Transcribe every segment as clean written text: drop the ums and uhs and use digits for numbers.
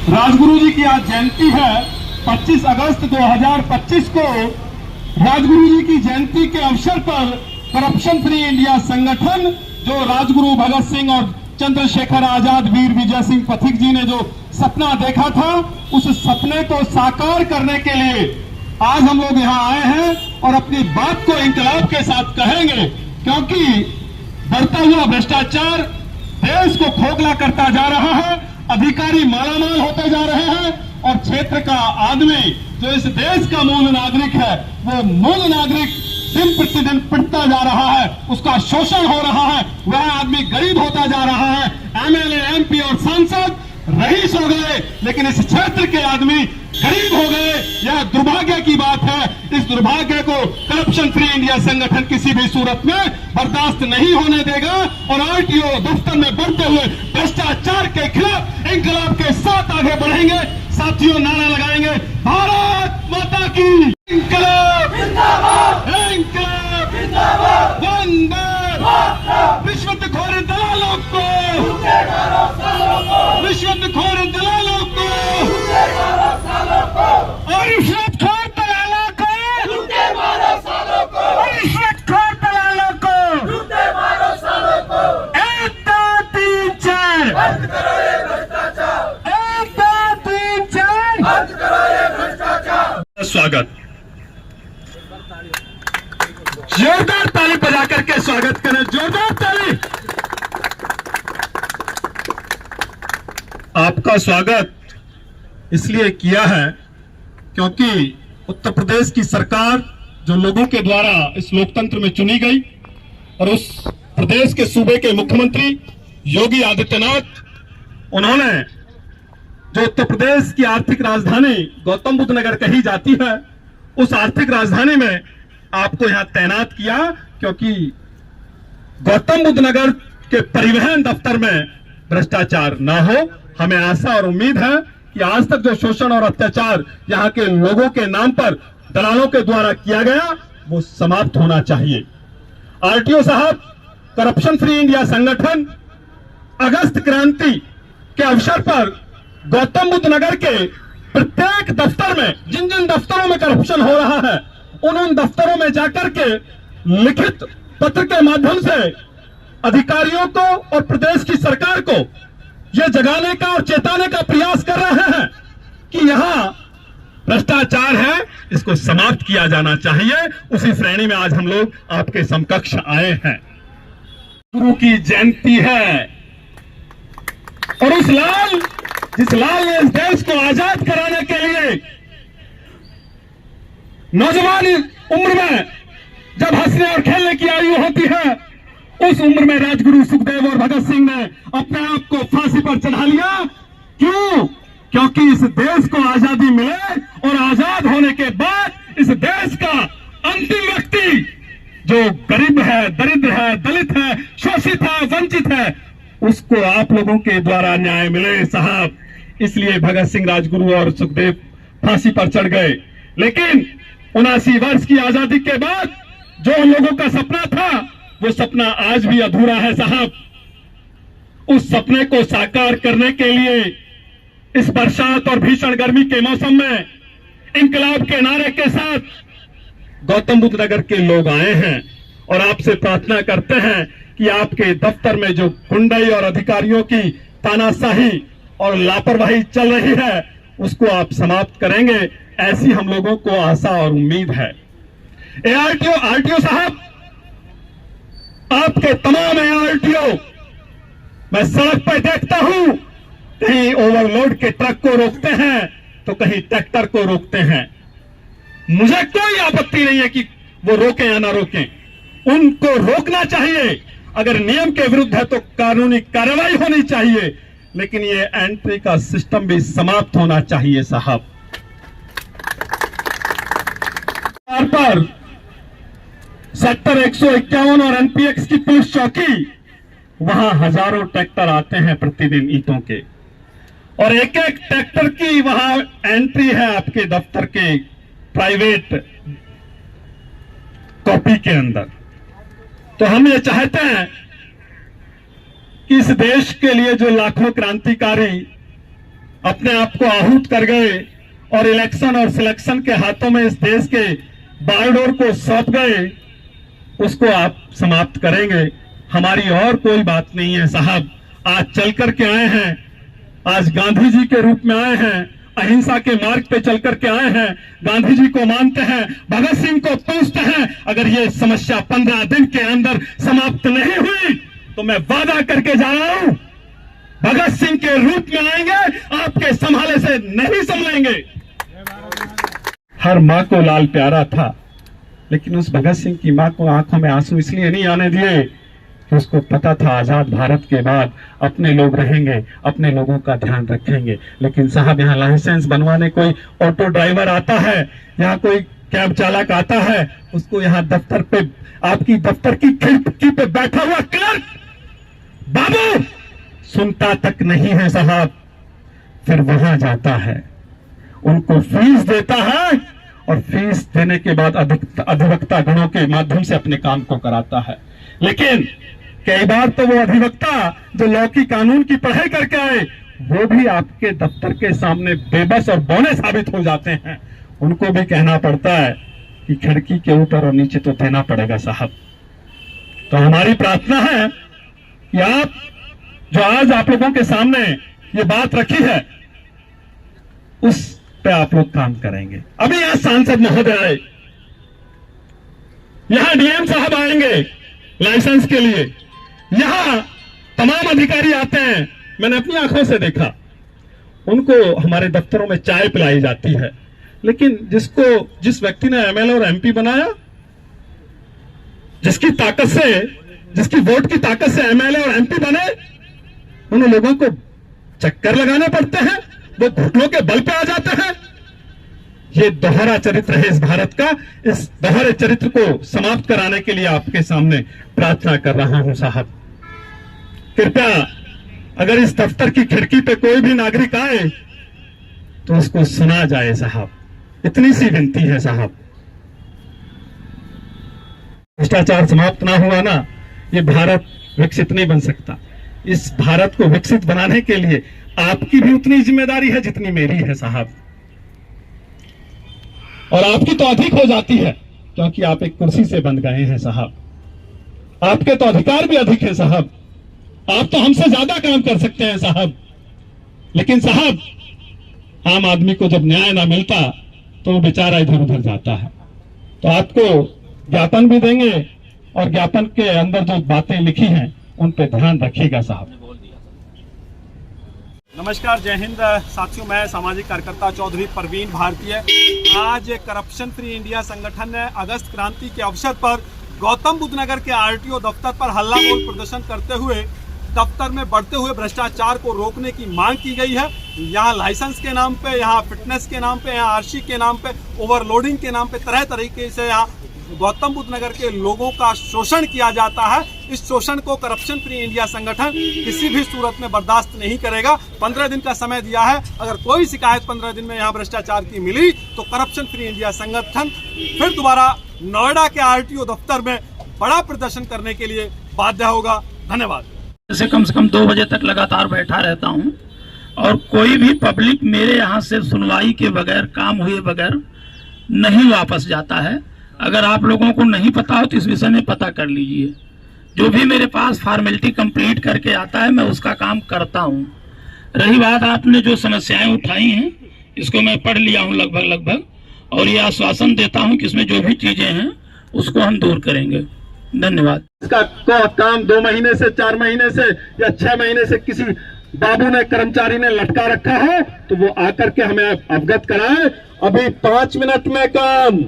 राजगुरु जी की आज जयंती है। 25 अगस्त 2025 को राजगुरु जी की जयंती के अवसर पर करप्शन फ्री इंडिया संगठन, जो राजगुरु भगत सिंह और चंद्रशेखर आजाद, वीर विजय सिंह पथिक जी ने जो सपना देखा था, उस सपने को साकार करने के लिए आज हम लोग यहाँ आए हैं और अपनी बात को इंकलाब के साथ कहेंगे, क्योंकि बढ़ता हुआ भ्रष्टाचार देश को खोखला करता जा रहा है, अधिकारी मालामाल होते जा रहे हैं और क्षेत्र का आदमी जो इस देश का मूल नागरिक है, वो मूल नागरिक दिन प्रतिदिन पिटता जा रहा है, उसका शोषण हो रहा है, वह आदमी गरीब होता जा रहा है। एमएलए, एमपी और सांसद रईस हो गए, लेकिन इस क्षेत्र के आदमी गरीब हो गए। यह दुर्भाग्य की बात है। इस दुर्भाग्य को करप्शन फ्री इंडिया संगठन किसी भी सूरत में बर्दाश्त नहीं होने देगा और आरटीओ दफ्तर में बढ़ते हुए भ्रष्टाचार के खिलाफ इंकलाब के साथ आगे बढ़ेंगे। साथियों, नारा लगाएंगे, भारत माता की इंकलाब, इंकलाब, वंदे रिश्वतखोर दलालों को, रिश्वतखोर दलालों को और रिश्वतखोर दलालों को, रिश्वतखोर दलालों को 1 2 3 4 बंद करो ये भ्रष्टाचार, 1 2 3 4 बंद करो ये भ्रष्टाचार। स्वागत, जोरदार ताली बजा करके स्वागत करें, जोरदार ताली। आपका स्वागत इसलिए किया है क्योंकि उत्तर प्रदेश की सरकार जो लोगों के द्वारा इस लोकतंत्र में चुनी गई और उस प्रदेश के सूबे के मुख्यमंत्री योगी आदित्यनाथ, उन्होंने जो उत्तर प्रदेश की आर्थिक राजधानी गौतम बुद्ध नगर कही जाती है, उस आर्थिक राजधानी में आपको यहां तैनात किया, क्योंकि गौतम बुद्ध नगर के परिवहन दफ्तर में भ्रष्टाचार न हो। हमें आशा और उम्मीद है कि आज तक जो शोषण और अत्याचार यहां के लोगों के नाम पर दलालों के द्वारा किया गया, वो समाप्त होना चाहिए। आरटीओ साहब, करप्शन फ्री इंडिया संगठन अगस्त क्रांति के अवसर पर गौतम बुद्ध नगर के प्रत्येक दफ्तर में, जिन जिन दफ्तरों में करप्शन हो रहा है, उन दफ्तरों में जाकर के लिखित पत्र के माध्यम से अधिकारियों को और प्रदेश की सरकार को यह जगाने का और चेताने का प्रयास कर रहे हैं कि यहां भ्रष्टाचार है, इसको समाप्त किया जाना चाहिए। उसी श्रेणी में आज हम लोग आपके समकक्ष आए हैं। गुरु की जयंती है और उस लाल, जिस लाल ने इस देश को आजाद कराने के लिए नौजवान उम्र में जब हंसने और खेलने की आयु होती है, उस उम्र में राजगुरु सुखदेव और भगत सिंह ने अपने आप को फांसी पर चढ़ा लिया। क्यों? क्योंकि इस देश को आजादी मिले और आजाद होने के बाद इस देश का अंतिम व्यक्ति जो गरीब है, दरिद्र है, दलित है, शोषित है, वंचित है, उसको आप लोगों के द्वारा न्याय मिले साहब। इसलिए भगत सिंह, राजगुरु और सुखदेव फांसी पर चढ़ गए। लेकिन 79 वर्ष की आजादी के बाद जो लोगों का सपना था, वो सपना आज भी अधूरा है साहब। उस सपने को साकार करने के लिए इस बरसात और भीषण गर्मी के मौसम में इंकलाब के नारे के साथ गौतम बुद्ध नगर के लोग आए हैं और आपसे प्रार्थना करते हैं कि आपके दफ्तर में जो गुंडाई और अधिकारियों की तानाशाही और लापरवाही चल रही है, उसको आप समाप्त करेंगे, ऐसी हम लोगों को आशा और उम्मीद है। आरटीओ साहब, आपके तमाम आरटीओ मैं सड़क पर देखता हूं, कहीं ओवरलोड के ट्रक को रोकते हैं तो कहीं ट्रैक्टर को रोकते हैं। मुझे कोई आपत्ति नहीं है कि वो रोकें या ना रोकें, उनको रोकना चाहिए। अगर नियम के विरुद्ध है तो कानूनी कार्रवाई होनी चाहिए, लेकिन ये एंट्री का सिस्टम भी समाप्त होना चाहिए साहब। पर सेक्टर 151 और एनपीएक्स की पुलिस चौकी, वहां हजारों ट्रैक्टर आते हैं प्रतिदिन ईंटों के, और एक एक ट्रैक्टर की वहां एंट्री है आपके दफ्तर के प्राइवेट कॉपी के अंदर। तो हम ये चाहते हैं कि इस देश के लिए जो लाखों क्रांतिकारी अपने आप को आहूत कर गए और इलेक्शन और सिलेक्शन के हाथों में इस देश के बागडोर को सौंप गए, उसको आप समाप्त करेंगे। हमारी और कोई बात नहीं है साहब। आज चल करके आए हैं, आज गांधी जी के रूप में आए हैं, अहिंसा के मार्ग पे चल करके आए हैं, गांधी जी को मानते हैं, भगत सिंह को पूछते हैं। अगर ये समस्या 15 दिन के अंदर समाप्त नहीं हुई तो मैं वादा करके जा रहा हूं, भगत सिंह के रूप में आएंगे, आपके संभाले से नहीं संभलेंगे। हर मां को लाल प्यारा था, लेकिन उस भगत सिंह की मां को आंखों में आंसू इसलिए नहीं आने दिए कि उसको पता था आजाद भारत के बाद अपने लोग रहेंगे, अपने लोगों का ध्यान रखेंगे। लेकिन साहब यहाँ लाइसेंस बनवाने कोई ऑटो ड्राइवर आता है, यहाँ कोई कैब चालक आता है, उसको यहाँ दफ्तर पे, आपकी दफ्तर की खिड़की पे बैठा हुआ क्लर्क बाबू सुनता तक नहीं है साहब। फिर वहां जाता है, उनको फीस देता है और फीस देने के बाद अधिवक्ता गणों के माध्यम से अपने काम को कराता है। लेकिन कई बार तो वो अधिवक्ता जो लॉ की कानून की पढ़ाई करके आए, वो भी आपके दफ्तर के सामने बेबस और बौने साबित हो जाते हैं। उनको भी कहना पड़ता है कि खिड़की के ऊपर और नीचे तो देना पड़ेगा साहब। तो हमारी प्रार्थना है कि आप जो आज आप लोगों के सामने ये बात रखी है, उस पे आप लोग काम करेंगे। अभी यहाँ सांसद महोदय आए, यहाँ डीएम साहब आएंगे लाइसेंस के लिए, यहां तमाम अधिकारी आते हैं। मैंने अपनी आंखों से देखा, उनको हमारे दफ्तरों में चाय पिलाई जाती है, लेकिन जिस व्यक्ति ने एमएलए और एमपी बनाया, जिसकी ताकत से, जिसकी वोट की ताकत से एमएलए और एमपी बने, उन लोगों को चक्कर लगाने पड़ते हैं, वो घुटनों के बल पे आ जाते हैं। ये दोहरा चरित्र है इस भारत का। इस दोहरे चरित्र को समाप्त कराने के लिए आपके सामने प्रार्थना कर रहा हूं साहब। कृपया अगर इस दफ्तर की खिड़की पे कोई भी नागरिक आए तो उसको सुना जाए साहब, इतनी सी विनती है साहब। भ्रष्टाचार समाप्त ना हुआ ना, ये भारत विकसित नहीं बन सकता। इस भारत को विकसित बनाने के लिए आपकी भी उतनी जिम्मेदारी है जितनी मेरी है साहब, और आपकी तो अधिक हो जाती है, क्योंकि आप एक कुर्सी से बंध गए हैं साहब। आपके तो अधिकार भी अधिक है साहब, आप तो हमसे ज्यादा काम कर सकते हैं साहब। लेकिन साहब, आम आदमी को जब न्याय ना मिलता तो वो बेचारा इधर उधर जाता है। तो आपको ज्ञापन भी देंगे और ज्ञापन के अंदर जो बातें लिखी हैं उन पे ध्यान रखिएगा साहब। नमस्कार, जय हिंद साथियों। मैं सामाजिक कार्यकर्ता चौधरी परवीन भारतीय। आज करप्शन फ्री इंडिया संगठन ने अगस्त क्रांति के अवसर पर गौतम बुद्ध नगर के आरटीओ दफ्तर पर हल्ला बोल प्रदर्शन करते हुए दफ्तर में बढ़ते हुए भ्रष्टाचार को रोकने की मांग की गई है। यहाँ लाइसेंस के नाम पे, यहाँ फिटनेस के नाम पे, यहाँ आरसी के नाम पे, ओवरलोडिंग के नाम पे तरह तरीके से यहाँ गौतम बुद्ध नगर के लोगों का शोषण किया जाता है। इस शोषण को करप्शन फ्री इंडिया संगठन किसी भी सूरत में बर्दाश्त नहीं करेगा। 15 दिन का समय दिया है। अगर कोई शिकायत 15 दिन में यहाँ भ्रष्टाचार की मिली तो करप्शन फ्री इंडिया संगठन फिर दोबारा नोएडा के आरटीओ दफ्तर में बड़ा प्रदर्शन करने के लिए बाध्य होगा। धन्यवाद। से कम 2 बजे तक लगातार बैठा रहता हूं और कोई भी पब्लिक मेरे यहाँ से सुनवाई के बगैर, काम हुए बगैर नहीं वापस जाता है। अगर आप लोगों को नहीं पता हो तो इस विषय में पता कर लीजिए। जो भी मेरे पास फॉर्मेलिटी कंप्लीट करके आता है मैं उसका काम करता हूं। रही बात आपने जो समस्याएं उठाई हैं, इसको मैं पढ़ लिया हूं लगभग, और ये आश्वासन देता हूं कि इसमें जो भी चीजें हैं उसको हम दूर करेंगे। धन्यवाद। इसका काम 2 महीने से, 4 महीने से या 6 महीने से किसी बाबू ने, कर्मचारी ने लटका रखा है तो वो आकर के हमें अवगत कराए। अभी 5 मिनट में काम,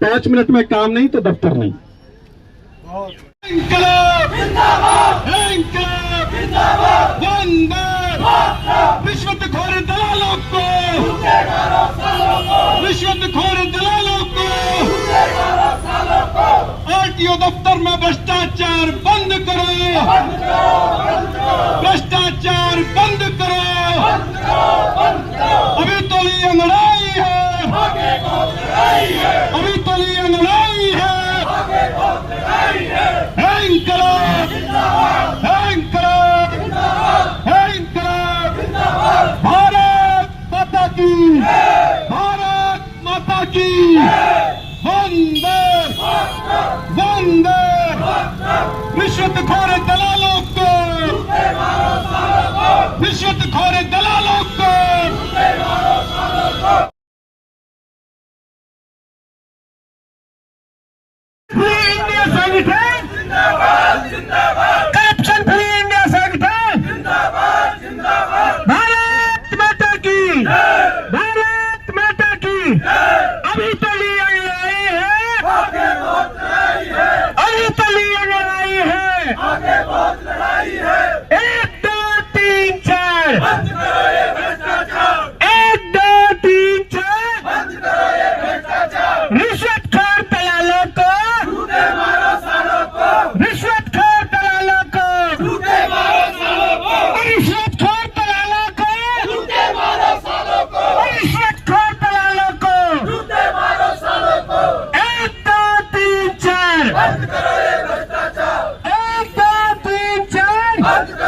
5 मिनट में काम नहीं तो दफ्तर नहीं। इंकलाब जिंदाबाद, इंकलाब जिंदाबाद, रिश्वतखोर दलालों को, रिश्वतखोर दलालों को, आरटीओ दफ्तर में भ्रष्टाचार बंद करो, भ्रष्टाचार बंद करो। अभी तो ये लड़ाई है, अभी तो ये लड़ाई है। इंकलाब, इंकलाब, इंकलाब, भारत की वंदे वंदे रिश्वतखोर दलालों को रिश्वतखोर दलालों को फ्री इंडिया संगठन करप्शन फ्री इंडिया संगठन भारत माता की भारत माता की अभी तो लड़ाई है अभी तो लड़ाई है 1 2 3 4 1 2 3 4 रिश्वतखोर दलालों को रिश्वतखोर दलालों को रिश्वतखोर दलालों को रिश्वतखोर दलालों को 1 2 3 4 1 2 3 4